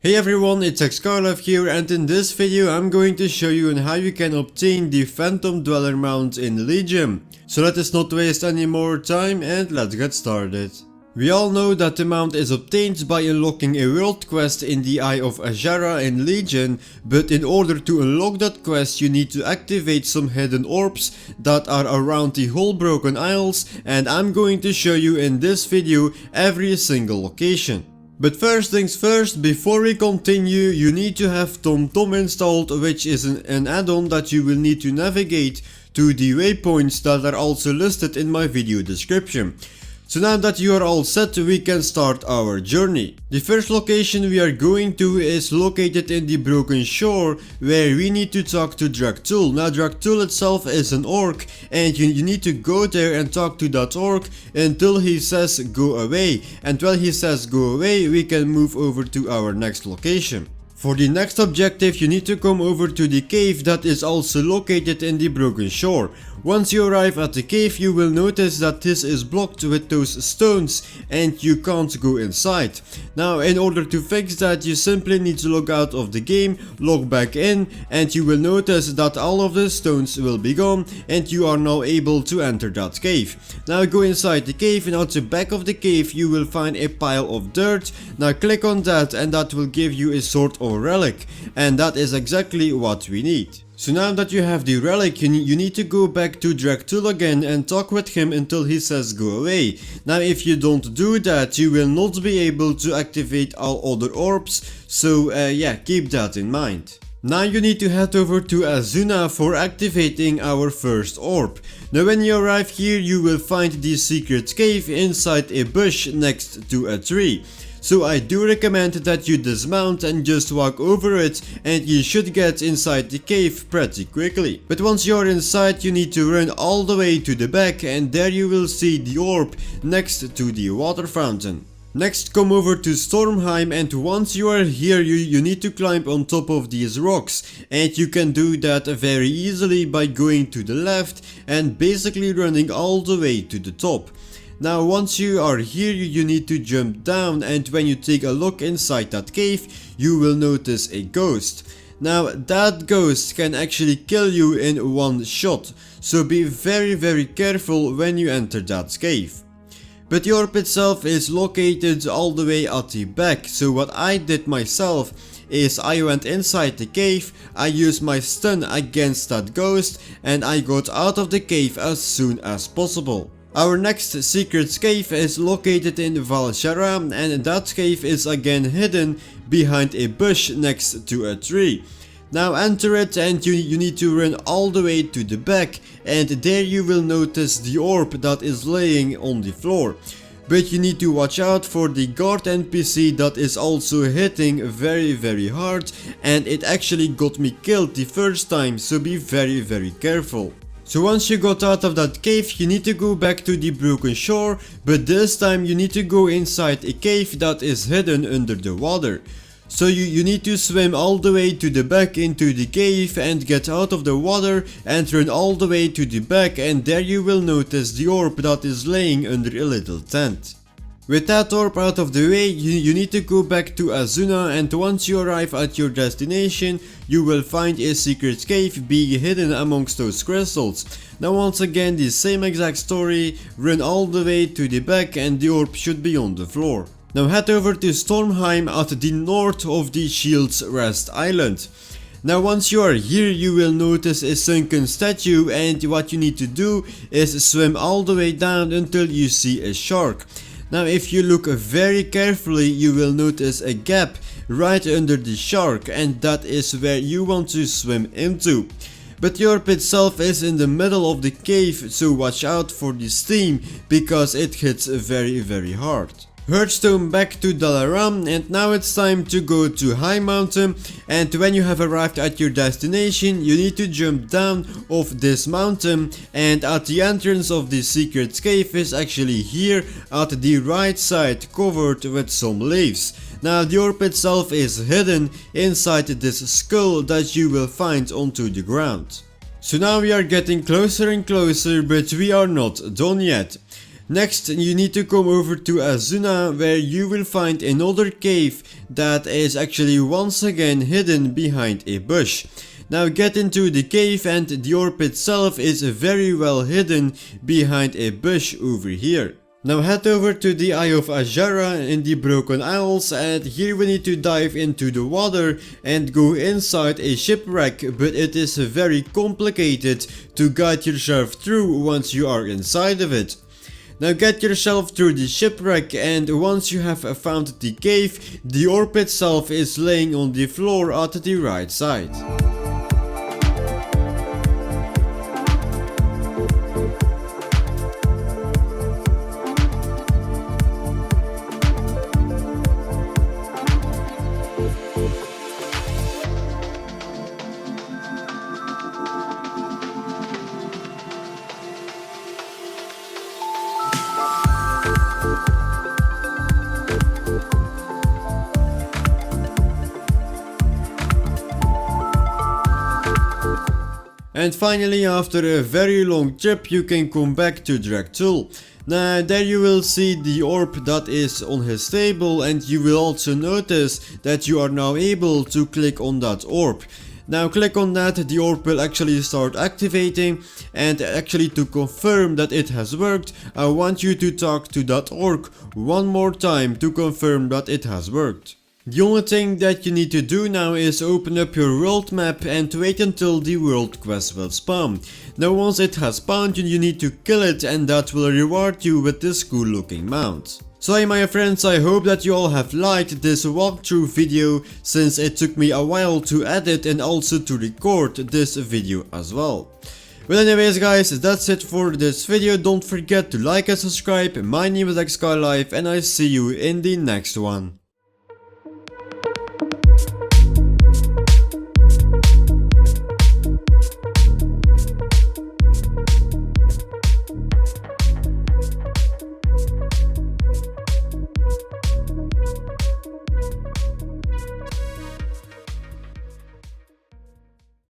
Hey everyone, it's xScarlife here, and in this video I'm going to show you on how you can obtain the Fathom Dweller mount in Legion. So let us not waste any more time and let's get started. We all know that the mount is obtained by unlocking a world quest in the Eye of Azshara in Legion, but in order to unlock that quest you need to activate some hidden orbs that are around the whole Broken Isles, and I'm going to show you in this video every single location. But first things first, before we continue, you need to have TomTom installed, which is an add-on that you will need to navigate to the waypoints that are also listed in my video description. So now that you are all set, we can start our journey. The first location we are going to is located in the Broken Shore, where we need to talk to Drak'thul. Now Drak'thul itself is an orc, and you need to go there and talk to that orc until he says go away. And when he says go away, we can move over to our next location. For the next objective you need to come over to the cave that is also located in the Broken Shore. Once you arrive at the cave you will notice that this is blocked with those stones and you can't go inside. Now in order to fix that you simply need to log out of the game, log back in, and you will notice that all of the stones will be gone and you are now able to enter that cave. Now go inside the cave, and at the back of the cave you will find a pile of dirt. Now click on that and that will give you a sort of relic, and that is exactly what we need. So now that you have the relic, you need to go back to Drak'thul again and talk with him until he says go away. Now if you don't do that, you will not be able to activate all other orbs, so yeah, keep that in mind. Now you need to head over to Azsuna for activating our first orb. Now when you arrive here you will find the secret cave inside a bush next to a tree. So I do recommend that you dismount and just walk over it, and you should get inside the cave pretty quickly. But once you're inside you need to run all the way to the back, and there you will see the orb next to the water fountain. Next come over to Stormheim, and once you are here you need to climb on top of these rocks, and you can do that very easily by going to the left and basically running all the way to the top. Now once you are here you need to jump down, and when you take a look inside that cave you will notice a ghost. Now that ghost can actually kill you in one shot, so be very careful when you enter that cave. But the orb itself is located all the way at the back, so what I did myself is I went inside the cave, I used my stun against that ghost, and I got out of the cave as soon as possible. Our next secret cave is located in Val'sharah, and that cave is again hidden behind a bush next to a tree. Now enter it, and you need to run all the way to the back, and there you will notice the orb that is laying on the floor. But you need to watch out for the guard NPC that is also hitting very hard, and it actually got me killed the first time, so be very careful. So once you got out of that cave you need to go back to the Broken Shore, but this time you need to go inside a cave that is hidden under the water. So you need to swim all the way to the back into the cave and get out of the water and run all the way to the back, and there you will notice the orb that is laying under a little tent. With that orb out of the way, you need to go back to Azsuna, and once you arrive at your destination, you will find a secret cave being hidden amongst those crystals. Now once again the same exact story, run all the way to the back and the orb should be on the floor. Now head over to Stormheim at the north of the Shield's Rest Island. Now once you are here you will notice a sunken statue, and what you need to do is swim all the way down until you see a shark. Now if you look very carefully you will notice a gap right under the shark, and that is where you want to swim into. But the orb itself is in the middle of the cave, so watch out for the steam because it hits very hard. Hearthstone back to Dalaran, and now it's time to go to Highmountain, and when you have arrived at your destination you need to jump down off this mountain, and at the entrance of the secret cave is actually here at the right side, covered with some leaves. Now the orb itself is hidden inside this skull that you will find onto the ground. So now we are getting closer and closer, but we are not done yet. Next, you need to come over to Azsuna, where you will find another cave that is actually once again hidden behind a bush. Now get into the cave, and the orb itself is very well hidden behind a bush over here. Now head over to the Eye of Azshara in the Broken Isles, and here we need to dive into the water and go inside a shipwreck, but it is very complicated to guide yourself through once you are inside of it. Now get yourself through the shipwreck, and once you have found the cave, the orb itself is laying on the floor at the right side. And finally, after a very long trip, you can come back to Drak'thul. Now there you will see the orb that is on his table, and you will also notice that you are now able to click on that orb. Now click on that, the orb will actually start activating, and actually to confirm that it has worked, I want you to talk to that orc one more time to confirm that it has worked. The only thing that you need to do now is open up your world map and wait until the world quest will spawn. Now once it has spawned, you need to kill it, and that will reward you with this cool looking mount. So hey my friends, I hope that you all have liked this walkthrough video, since it took me a while to edit and also to record this video as well. Well anyways guys, that's it for this video. Don't forget to like and subscribe. My name is xScarlife, and I see you in the next one.